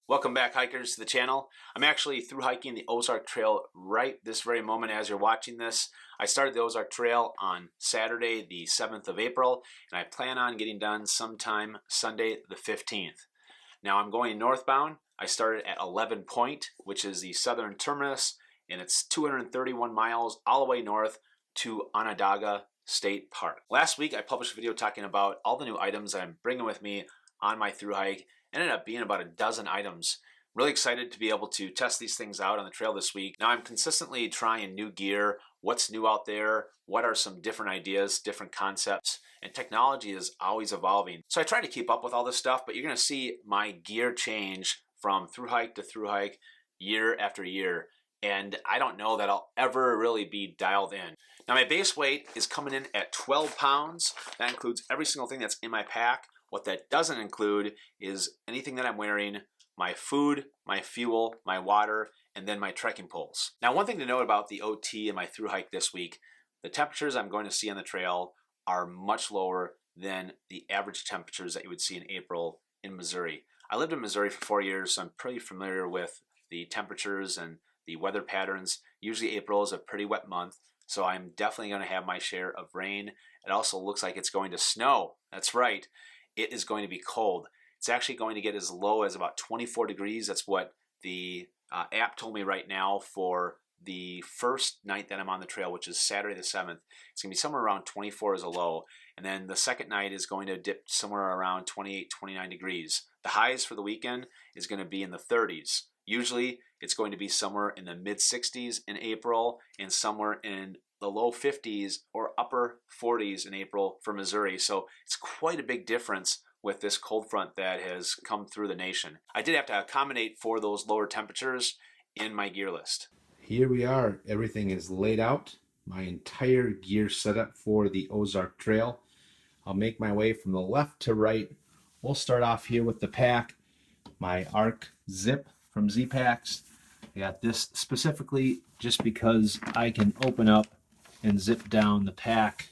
Welcome back, hikers, to the channel. I'm actually through hiking the Ozark Trail right this very moment as you're watching this. I started the Ozark Trail on Saturday, the 7th of April, and I plan on getting done sometime Sunday, the 15th. Now I'm going northbound. I started at 11 Point, which is the southern terminus, and it's 231 miles all the way north to Onondaga State Park. Last week I published a video talking about all the new items that I'm bringing with me on my through hike. Ended up being about a dozen items. Really excited to be able to test these things out on the trail this week. Now I'm consistently trying new gear, what's new out there, what are some different ideas, different concepts, and technology is always evolving. So I try to keep up with all this stuff, but you're gonna see my gear change from through hike to through hike year after year. And I don't know that I'll ever really be dialed in. Now my base weight is coming in at 12 pounds. That includes every single thing that's in my pack. What that doesn't include is anything that I'm wearing, my food, my fuel, my water, and then my trekking poles. Now, one thing to note about the OT and my through hike this week, the temperatures I'm going to see on the trail are much lower than the average temperatures that you would see in April in Missouri. I lived in Missouri for 4 years, so I'm pretty familiar with the temperatures and the weather patterns. Usually April is a pretty wet month, so I'm definitely going to have my share of rain. It also looks like it's going to snow. That's right. It is going to be cold. It's actually going to get as low as about 24 degrees. That's what the app told me right now for the first night that I'm on the trail, which is Saturday the 7th. It's going to be somewhere around 24 as a low. And then the second night is going to dip somewhere around 28, 29 degrees. The highs for the weekend is going to be in the 30s. Usually it's going to be somewhere in the mid 60s in April and somewhere in the low 50s or upper 40s in April for Missouri. So it's quite a big difference with this cold front that has come through the nation. I did have to accommodate for those lower temperatures in my gear list. Here we are. Everything is laid out. My entire gear setup for the Ozark Trail. I'll make my way from the left to right. We'll start off here with the pack. My Arc Zip from Zpacks. I got this specifically just because I can open up and zip down the pack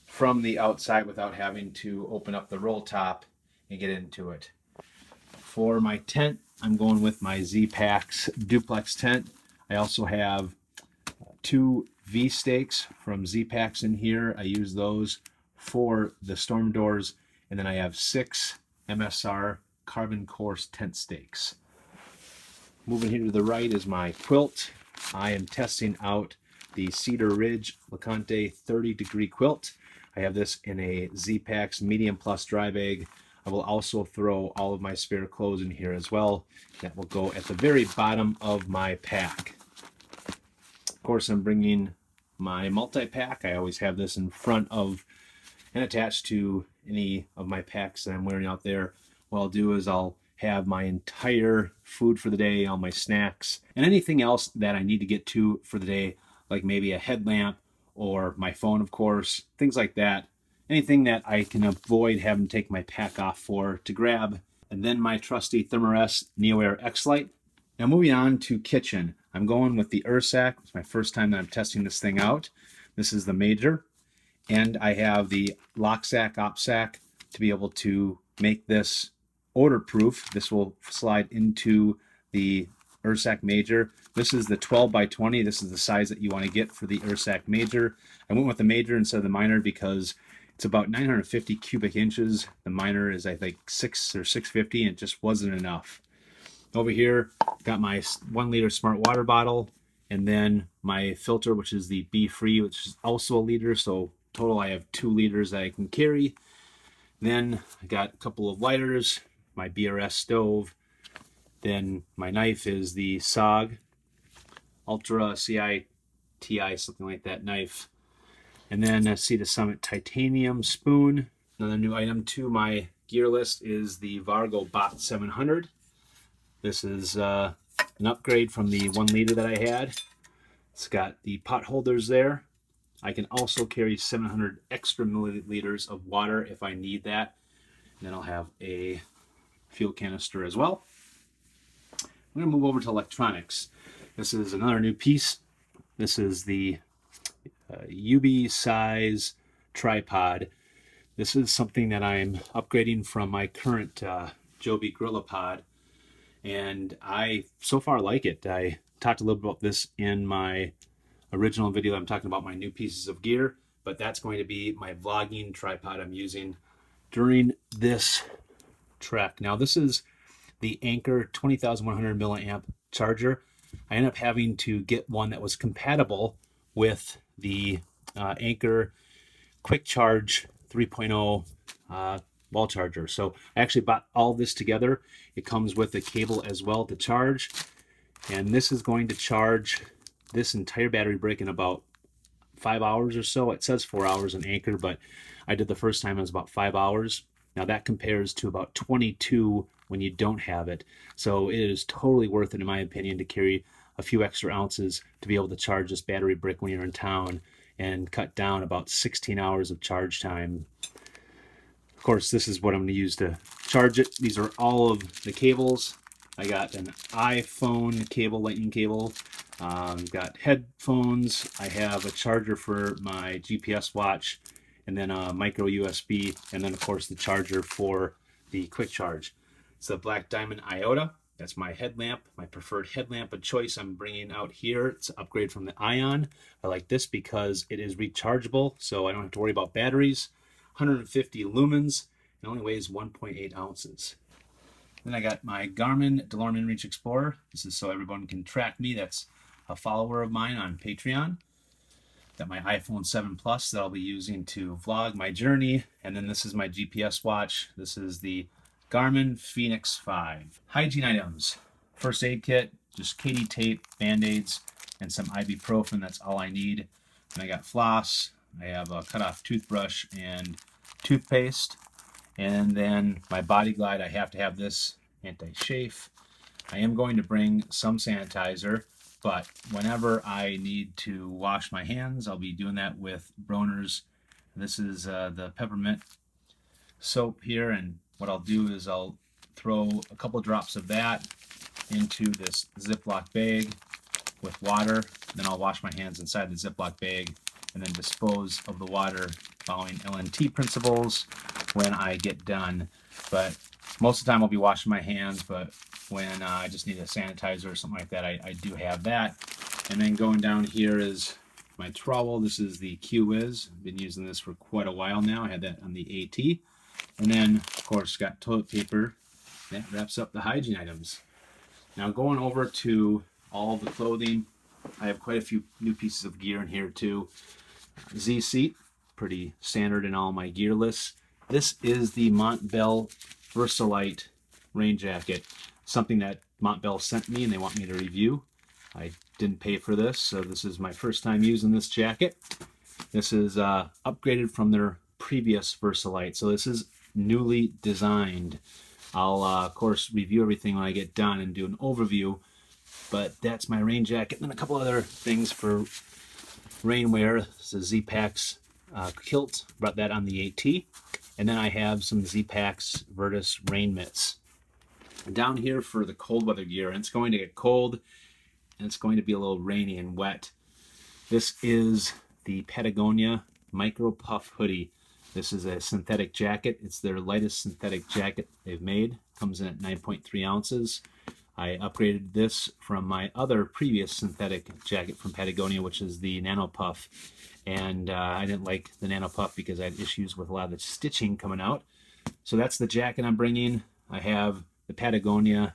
from the outside without having to open up the roll top and get into it. For my tent, I'm going with my Zpacks Duplex tent. I also have 2 V-stakes from Zpacks in here. I use those for the storm doors, and then I have 6 MSR carbon course tent stakes. Moving here to the right is my quilt. I am testing out the Cedar Ridge Leconte 30-degree quilt. I have this in a Zpacks medium plus dry bag. I will also throw all of my spare clothes in here as well. That will go at the very bottom of my pack. Of course, I'm bringing my multi-pack. I always have this in front of and attached to any of my packs that I'm wearing out there. What I'll do is I'll have my entire food for the day, all my snacks, and anything else that I need to get to for the day, like maybe a headlamp or my phone, of course, things like that. Anything that I can avoid having to take my pack off for to grab. And then my trusty Therm-a-rest NeoAir Xlite. Now moving on to kitchen. I'm going with the Zpacks. It's my first time that I'm testing this thing out. This is the major. And I have the lock sack, op sack to be able to make this odor proof. This will slide into the Zpacks major. This is the 12 by 20. This is the size that you want to get for the Zpacks major. I went with the major instead of the minor because it's about 950 cubic inches. The minor is, I think, 6 or 650, and it just wasn't enough. Over here, got my 1 liter smart water bottle, and then my filter, which is the Be Free, which is also a liter. So total, I have 2 liters that I can carry. Then I got a couple of lighters, my BRS stove. Then my knife is the SOG Ultra CI-TI, something like that knife. And then a Sea to Summit titanium spoon. Another new item to my gear list is the Vargo Bot 700. This is an upgrade from the 1 liter that I had. It's got the pot holders there. I can also carry 700 extra milliliters of water if I need that. And then I'll have a fuel canister as well. I'm going to move over to electronics. This is another new piece. This is the UB size tripod. This is something that I'm upgrading from my current Joby GorillaPod. and I so far like it. I talked a little bit about this in my original video. I'm talking about my new pieces of gear, but that's going to be my vlogging tripod I'm using during this trek. Now this is the Anker 20,100 milliamp charger. I ended up having to get one that was compatible with the Anker Quick Charge 3.0 wall charger. So I actually bought all this together. It comes with a cable as well to charge, and this is going to charge this entire battery brick in about 5 hours or so. It says 4 hours in Anker, but I did the first time, it was about 5 hours. Now that compares to about 22 when you don't have it. So it is totally worth it, in my opinion, to carry a few extra ounces to be able to charge this battery brick when you're in town and cut down about 16 hours of charge time. Of course, this is what I'm going to use to charge it. These are all of the cables. I got an iPhone cable, lightning cable. Got headphones. I have a charger for my GPS watch, and then a micro USB, and then of course the charger for the quick charge. It's a black diamond iota. That's my headlamp, my preferred headlamp of choice I'm bringing out here. It's an upgrade from the Ion. I like this because it is rechargeable, so I don't have to worry about batteries. 150 lumens. It only weighs 1.8 ounces. Then I got my Garmin Delorme inReach Explorer. This is so everyone can track me. That's a follower of mine on Patreon. Got my iPhone 7 Plus that I'll be using to vlog my journey. And then this is my GPS watch. This is the Garmin Fenix 5. Hygiene items. First aid kit, just KD tape, band-aids, and some ibuprofen. That's all I need. And I got floss. I have a cut-off toothbrush and toothpaste. And then my Body Glide, I have to have this anti-chafe. I am going to bring some sanitizer, but whenever I need to wash my hands, I'll be doing that with Broner's. This is the peppermint soap here, and what I'll do is I'll throw a couple drops of that into this Ziploc bag with water. Then I'll wash my hands inside the Ziploc bag and then dispose of the water following LNT principles when I get done. But most of the time I'll be washing my hands, but when I just need a sanitizer or something like that, I do have that. And then going down here is my trowel. This is the Q-Wiz. I've been using this for quite a while now. I had that on the AT. And then, of course, got toilet paper. That wraps up the hygiene items. Now going over to all the clothing, I have quite a few new pieces of gear in here too. Z seat, pretty standard in all my gear lists. This is the Montbell Versalite rain jacket, something that Montbell sent me and they want me to review. I didn't pay for this, so this is my first time using this jacket. This is upgraded from their previous Versalite, so this is newly designed. I'll of course review everything when I get done and do an overview, but that's my rain jacket. And then a couple other things for rainwear. This is Zpacks Quilt, brought that on the AT. And then I have some Zpacks Virtus rain mitts. Down here for the cold weather gear, and it's going to get cold and it's going to be a little rainy and wet. This is the Patagonia Micro Puff Hoodie. This is a synthetic jacket. It's their lightest synthetic jacket they've made. Comes in at 9.3 ounces. I upgraded this from my other previous synthetic jacket from Patagonia, which is the Nano Puff. And I didn't like the Nano Puff because I had issues with a lot of the stitching coming out. So that's the jacket I'm bringing. I have the Patagonia.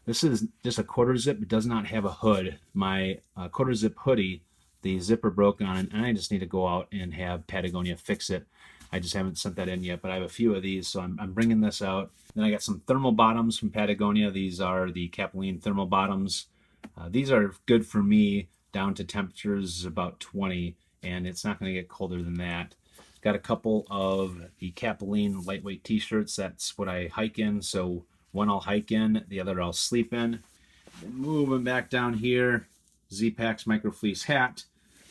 This is just a quarter zip. It does not have a hood. My quarter zip hoodie, the zipper broke on it, and I just need to go out and have Patagonia fix it. I just haven't sent that in yet, but I have a few of these, so I'm bringing this out. Then I got some thermal bottoms from Patagonia. These are the Capilene thermal bottoms. These are good for me down to temperatures about 20, and it's not going to get colder than that. Got a couple of the Capilene lightweight t-shirts. That's what I hike in, so one I'll hike in, the other I'll sleep in. Then moving back down here, Zpacks Micro Fleece hat,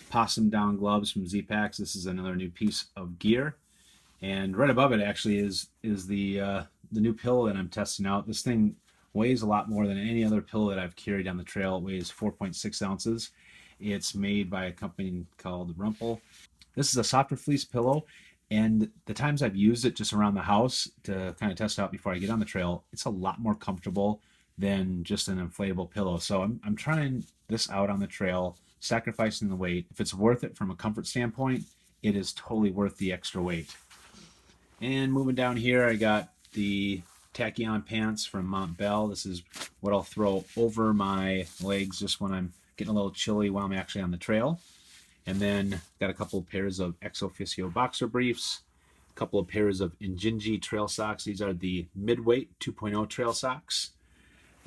PossumDown gloves from Zpacks. This is another new piece of gear. And right above it actually is the new pillow that I'm testing out. This thing weighs a lot more than any other pillow that I've carried down the trail. It weighs 4.6 ounces. It's made by a company called Rumpl. This is a softer fleece pillow, and the times I've used it just around the house to kind of test out before I get on the trail, it's a lot more comfortable than just an inflatable pillow. So I'm trying this out on the trail, sacrificing the weight. If it's worth it from a comfort standpoint, it is totally worth the extra weight. And moving down here, I got the Tachyon pants from Montbell. This is what I'll throw over my legs just when I'm getting a little chilly while I'm actually on the trail. And then got a couple of pairs of Ex Officio boxer briefs, a couple of pairs of Injinji trail socks. These are the midweight 2.0 trail socks.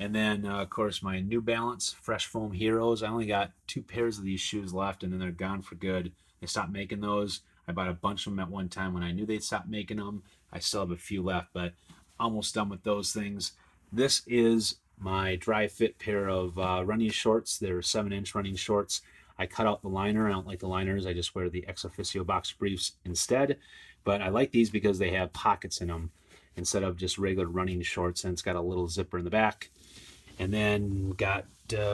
And then, of course, my New Balance Fresh Foam Hierros. I only got 2 pairs of these shoes left, and then they're gone for good. They stopped making those. I bought a bunch of them at one time when I knew they'd stop making them. I still have a few left, but almost done with those things. This is my dry fit pair of running shorts. They're 7-inch running shorts. I cut out the liner. I don't like the liners. I just wear the Ex Officio box briefs instead. But I like these because they have pockets in them instead of just regular running shorts, and it's got a little zipper in the back. And then got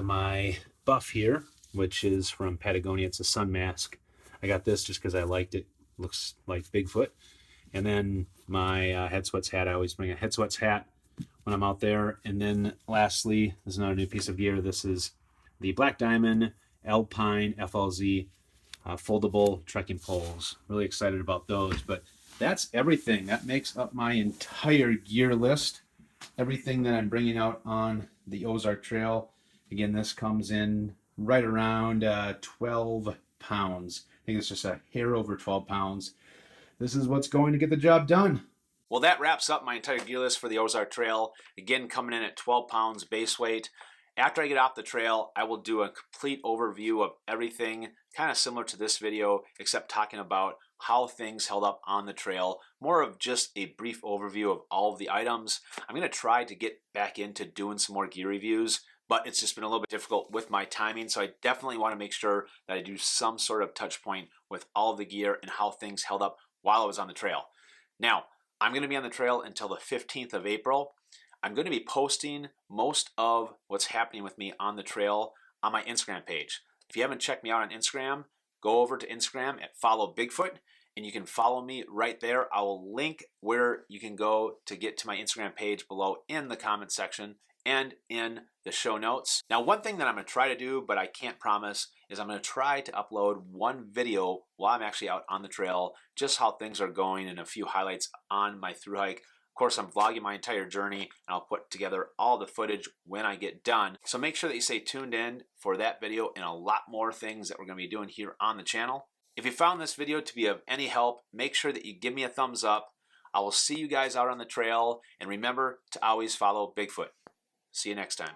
my buff here, which is from Patagonia. It's a sun mask. I got this just because I liked it. Looks like Bigfoot. And then my head sweats hat. I always bring a head sweats hat when I'm out there. And then lastly, this is another new piece of gear. This is the Black Diamond Alpine FLZ foldable trekking poles. Really excited about those. But that's everything. That makes up my entire gear list. Everything that I'm bringing out on the Ozark Trail. Again, this comes in right around 12 pounds. I think it's just a hair over 12 pounds. This is what's going to get the job done. Well, that wraps up my entire gear list for the Ozark Trail. Again, coming in at 12 pounds base weight. After I get off the trail, I will do a complete overview of everything, kind of similar to this video, except talking about how things held up on the trail. More of just a brief overview of all of the items. I'm going to try to get back into doing some more gear reviews, but it's just been a little bit difficult with my timing, so I definitely want to make sure that I do some sort of touch point with all of the gear and how things held up while I was on the trail. Now, I'm going to be on the trail until the 15th of April. I'm going to be posting most of what's happening with me on the trail on my Instagram page. If you haven't checked me out on Instagram, go over to Instagram at followbigfoot, and you can follow me right there. I will link where you can go to get to my Instagram page below in the comment section and in the show notes. Now, one thing that I'm going to try to do, but I can't promise, is I'm going to try to upload one video while I'm actually out on the trail, just how things are going and a few highlights on my Thru-Hike. Of course, I'm vlogging my entire journey, and I'll put together all the footage when I get done. So make sure that you stay tuned in for that video and a lot more things that we're going to be doing here on the channel. If you found this video to be of any help, make sure that you give me a thumbs up. I will see you guys out on the trail, and remember to always follow Bigfoot. See you next time.